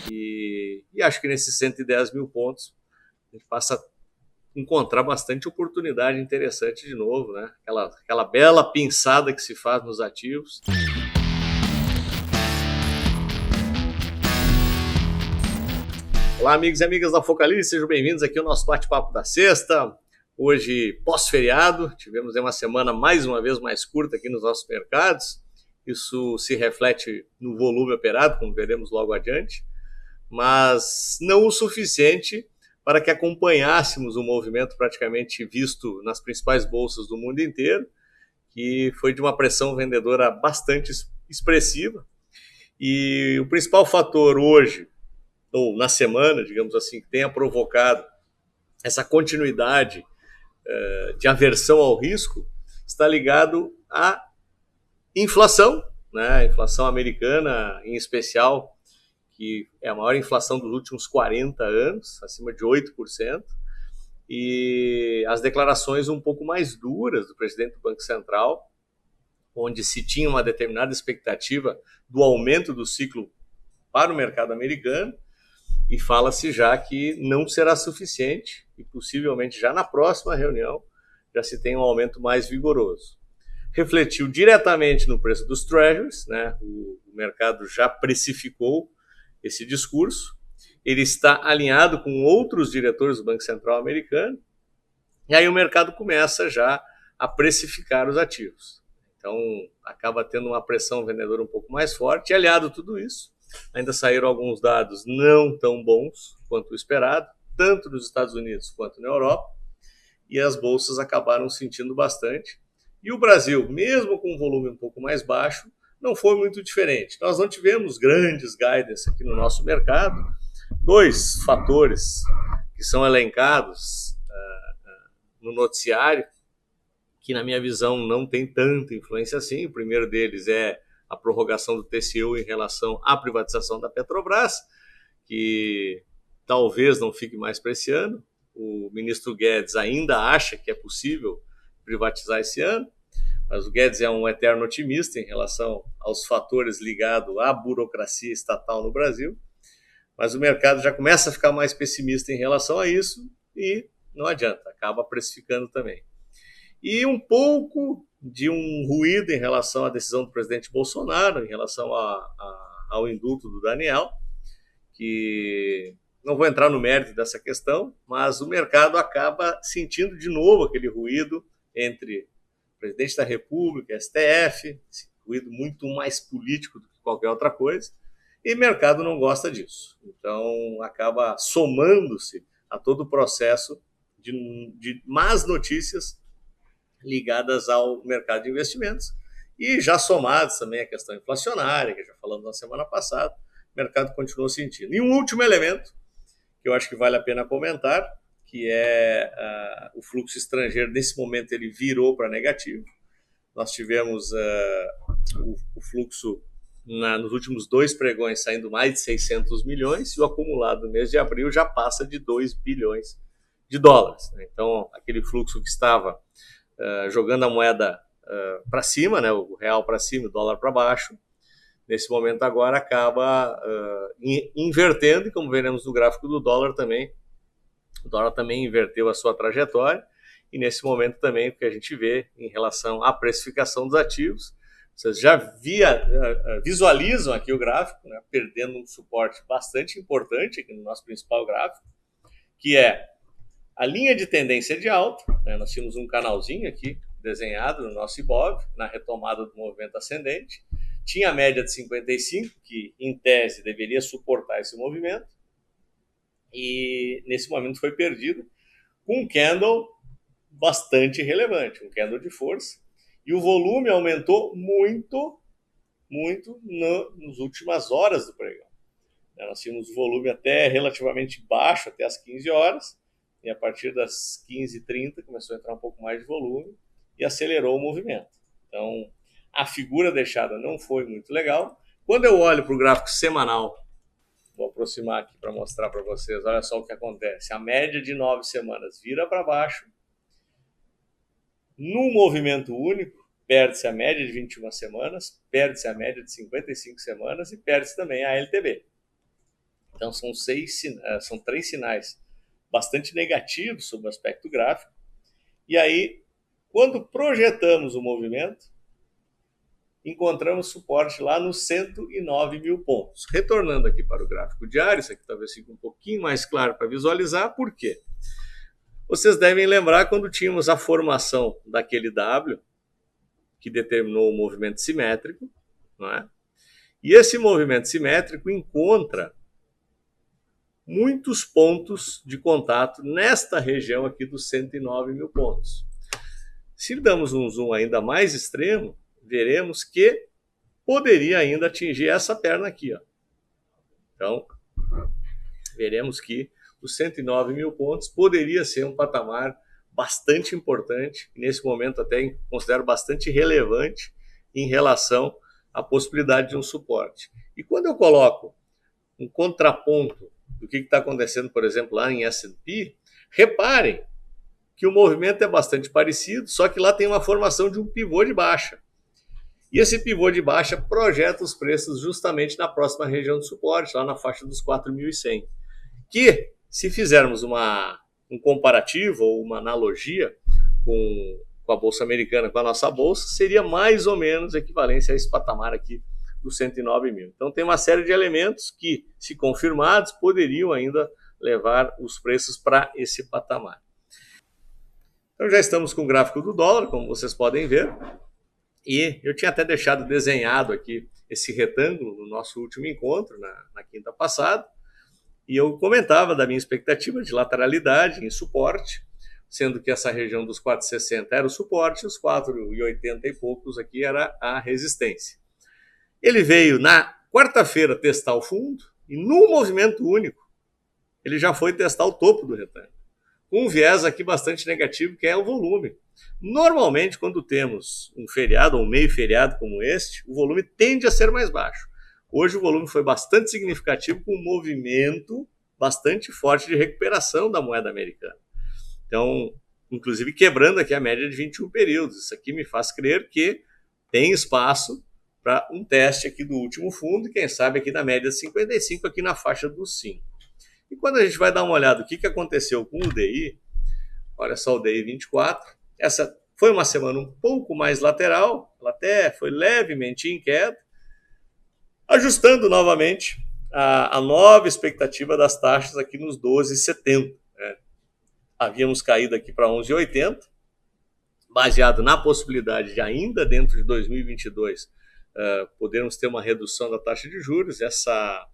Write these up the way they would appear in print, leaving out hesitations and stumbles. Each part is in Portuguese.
E acho que nesses 110 mil pontos a gente passa a encontrar bastante oportunidade interessante de novo, né? Aquela bela pinçada que se faz nos ativos. Olá, amigos e amigas da Focalize, sejam bem-vindos aqui ao nosso bate-papo da sexta. Hoje, pós-feriado, tivemos uma semana mais uma vez mais curta aqui nos nossos mercados. Isso se reflete no volume operado, como veremos logo adiante, mas não o suficiente para que acompanhássemos o movimento praticamente visto nas principais bolsas do mundo inteiro, que foi de uma pressão vendedora bastante expressiva. E o principal fator hoje, ou na semana, digamos assim, que tenha provocado essa continuidade de aversão ao risco, está ligado à inflação, né? A inflação americana, em especial, que é a maior inflação dos últimos 40 anos, acima de 8%, e as declarações um pouco mais duras do presidente do Banco Central, onde se tinha uma determinada expectativa do aumento do ciclo para o mercado americano, e fala-se já que não será suficiente e possivelmente já na próxima reunião já se tem um aumento mais vigoroso. Refletiu diretamente no preço dos treasuries, né? O mercado já precificou esse discurso, ele está alinhado com outros diretores do Banco Central americano, e aí o mercado começa já a precificar os ativos. Então acaba tendo uma pressão vendedora um pouco mais forte, e aliado a tudo isso, ainda saíram alguns dados não tão bons quanto o esperado, tanto nos Estados Unidos quanto na Europa, e as bolsas acabaram sentindo bastante. E o Brasil, mesmo com um volume um pouco mais baixo, não foi muito diferente. Nós não tivemos grandes guidance aqui no nosso mercado. Dois fatores que são elencados no noticiário, que na minha visão não tem tanta influência assim. O primeiro deles é a prorrogação do TCU em relação à privatização da Petrobras, que talvez não fique mais para esse ano. O ministro Guedes ainda acha que é possível privatizar esse ano, mas o Guedes é um eterno otimista em relação aos fatores ligados à burocracia estatal no Brasil, mas o mercado já começa a ficar mais pessimista em relação a isso e não adianta, acaba precificando também. E um pouco de um ruído em relação à decisão do presidente Bolsonaro, em relação ao indulto do Daniel, que não vou entrar no mérito dessa questão, mas o mercado acaba sentindo de novo aquele ruído entre o presidente da República, STF, esse ruído muito mais político do que qualquer outra coisa, e o mercado não gosta disso. Então acaba somando-se a todo o processo de más notícias ligadas ao mercado de investimentos, e já somados também a questão inflacionária, que já falamos na semana passada, o mercado continua sentindo. E um último elemento, que eu acho que vale a pena comentar, que é o fluxo estrangeiro. Nesse momento ele virou para negativo. Nós tivemos o fluxo nos últimos 2 pregões saindo mais de 600 milhões, e o acumulado no mês de abril já passa de 2 bilhões de dólares. Então, aquele fluxo que estava jogando a moeda para cima, né, o real para cima, o dólar para baixo, nesse momento agora acaba invertendo, e como veremos no gráfico do dólar também, o dólar também inverteu a sua trajetória, e nesse momento também o que a gente vê em relação à precificação dos ativos, vocês já visualizam aqui o gráfico, né, perdendo um suporte bastante importante aqui no nosso principal gráfico, que é a linha de tendência de alta, né? Nós tínhamos um canalzinho aqui desenhado no nosso IBOV, na retomada do movimento ascendente. Tinha a média de 55, que em tese deveria suportar esse movimento, e nesse momento foi perdido, com um candle bastante relevante, um candle de força, e o volume aumentou muito, muito nas últimas horas do pregão. Nós tínhamos volume até relativamente baixo, até as 15 horas, e a partir das 15h30 começou a entrar um pouco mais de volume e acelerou o movimento. Então, a figura deixada não foi muito legal. Quando eu olho para o gráfico semanal, vou aproximar aqui para mostrar para vocês, olha só o que acontece. A média de 9 semanas vira para baixo. Num movimento único, perde-se a média de 21 semanas, perde-se a média de 55 semanas e perde-se também a LTB. Então são 3 sinais bastante negativos sobre o aspecto gráfico. E aí, quando projetamos o movimento, encontramos suporte lá nos 109 mil pontos. Retornando aqui para o gráfico diário, isso aqui talvez fique um pouquinho mais claro para visualizar, por quê? Vocês devem lembrar quando tínhamos a formação daquele W, que determinou o movimento simétrico, não é? E esse movimento simétrico encontra muitos pontos de contato nesta região aqui dos 109 mil pontos. Se damos um zoom ainda mais extremo, veremos que poderia ainda atingir essa perna aqui, ó. Então, veremos que os 109 mil pontos poderia ser um patamar bastante importante, e nesse momento até considero bastante relevante em relação à possibilidade de um suporte. E quando eu coloco um contraponto do que está acontecendo, por exemplo, lá em S&P, reparem que o movimento é bastante parecido, só que lá tem uma formação de um pivô de baixa. E esse pivô de baixa projeta os preços justamente na próxima região de suporte, lá na faixa dos 4.100. Que, se fizermos um comparativo ou uma analogia com a Bolsa Americana, com a nossa Bolsa, seria mais ou menos equivalência a esse patamar aqui dos 109 mil. Então tem uma série de elementos que, se confirmados, poderiam ainda levar os preços para esse patamar. Então já estamos com o gráfico do dólar, como vocês podem ver, e eu tinha até deixado desenhado aqui esse retângulo no nosso último encontro, na quinta passada, e eu comentava da minha expectativa de lateralidade em suporte, sendo que essa região dos 4,60 era o suporte, os 4,80 e poucos aqui era a resistência. Ele veio na quarta-feira testar o fundo e num movimento único ele já foi testar o topo do retângulo, com um viés aqui bastante negativo, que é o volume. Normalmente, quando temos um feriado ou um meio feriado como este, o volume tende a ser mais baixo. Hoje o volume foi bastante significativo, com um movimento bastante forte de recuperação da moeda americana. Então, inclusive quebrando aqui a média de 21 períodos. Isso aqui me faz crer que tem espaço para um teste aqui do último fundo, e quem sabe aqui na média de 55, aqui na faixa dos 5. E quando a gente vai dar uma olhada no que aconteceu com o DI, olha só o DI 24, essa foi uma semana um pouco mais lateral, ela até foi levemente em queda, ajustando novamente a nova expectativa das taxas aqui nos 12,70. Né? Havíamos caído aqui para 11,80, baseado na possibilidade de ainda dentro de 2022 podermos ter uma redução da taxa de juros. Essa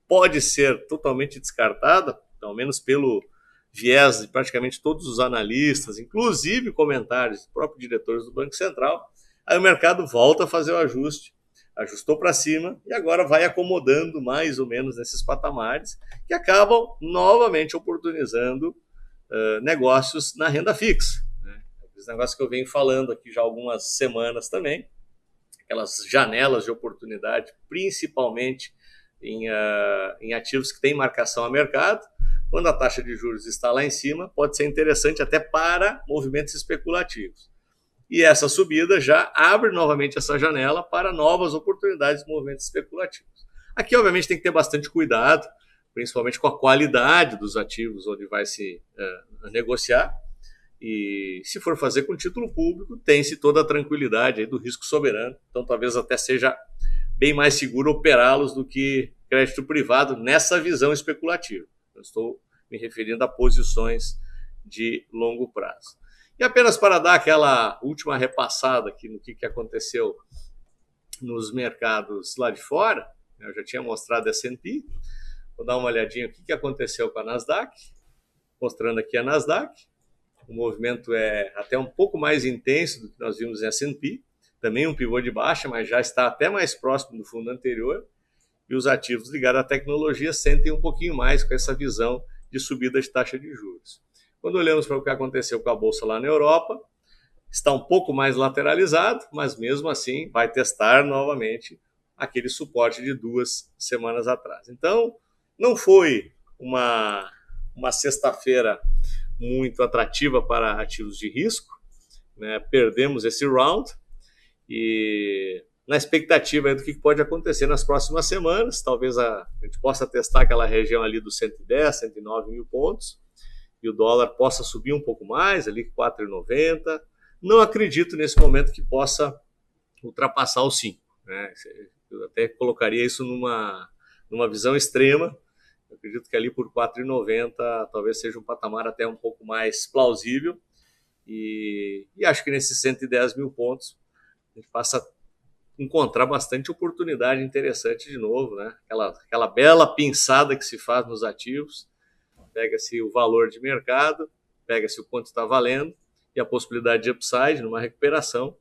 pode ser totalmente descartada, ao menos pelo viés de praticamente todos os analistas, inclusive comentários dos próprios diretores do Banco Central. Aí o mercado volta a fazer o ajuste, ajustou para cima e agora vai acomodando mais ou menos nesses patamares, que acabam novamente oportunizando negócios na renda fixa. Né? Esse negócio que eu venho falando aqui já há algumas semanas também, aquelas janelas de oportunidade, principalmente em ativos que têm marcação a mercado. Quando a taxa de juros está lá em cima, pode ser interessante até para movimentos especulativos. E essa subida já abre novamente essa janela para novas oportunidades de movimentos especulativos. Aqui, obviamente, tem que ter bastante cuidado, principalmente com a qualidade dos ativos onde vai se negociar. E se for fazer com título público, tem-se toda a tranquilidade aí do risco soberano. Então, talvez até seja bem mais seguro operá-los do que crédito privado nessa visão especulativa. Eu estou me referindo a posições de longo prazo. E apenas para dar aquela última repassada aqui no que aconteceu nos mercados lá de fora, eu já tinha mostrado a S&P, vou dar uma olhadinha no que aconteceu com a Nasdaq, mostrando aqui a Nasdaq. O movimento é até um pouco mais intenso do que nós vimos em S&P, também um pivô de baixa, mas já está até mais próximo do fundo anterior, e os ativos ligados à tecnologia sentem um pouquinho mais com essa visão de subida de taxa de juros. Quando olhamos para o que aconteceu com a Bolsa lá na Europa, está um pouco mais lateralizado, mas mesmo assim vai testar novamente aquele suporte de 2 semanas atrás. Então, não foi uma sexta-feira muito atrativa para ativos de risco, né? Perdemos esse round, e na expectativa do que pode acontecer nas próximas semanas. Talvez a gente possa testar aquela região ali dos 110, 109 mil pontos, e o dólar possa subir um pouco mais, ali 4,90. Não acredito nesse momento que possa ultrapassar os 5. Né? Eu até colocaria isso numa visão extrema. Eu acredito que ali por 4,90 talvez seja um patamar até um pouco mais plausível. E acho que nesses 110 mil pontos a gente passa a encontrar bastante oportunidade interessante de novo, né? Aquela bela pinçada que se faz nos ativos. Pega-se o valor de mercado, pega-se o quanto está valendo e a possibilidade de upside numa recuperação,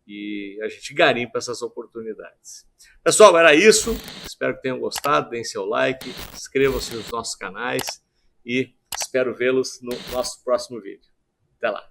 e a gente garimpa essas oportunidades. Pessoal, era isso. Espero que tenham gostado. Deem seu like, inscrevam-se nos nossos canais e espero vê-los no nosso próximo vídeo. Até lá!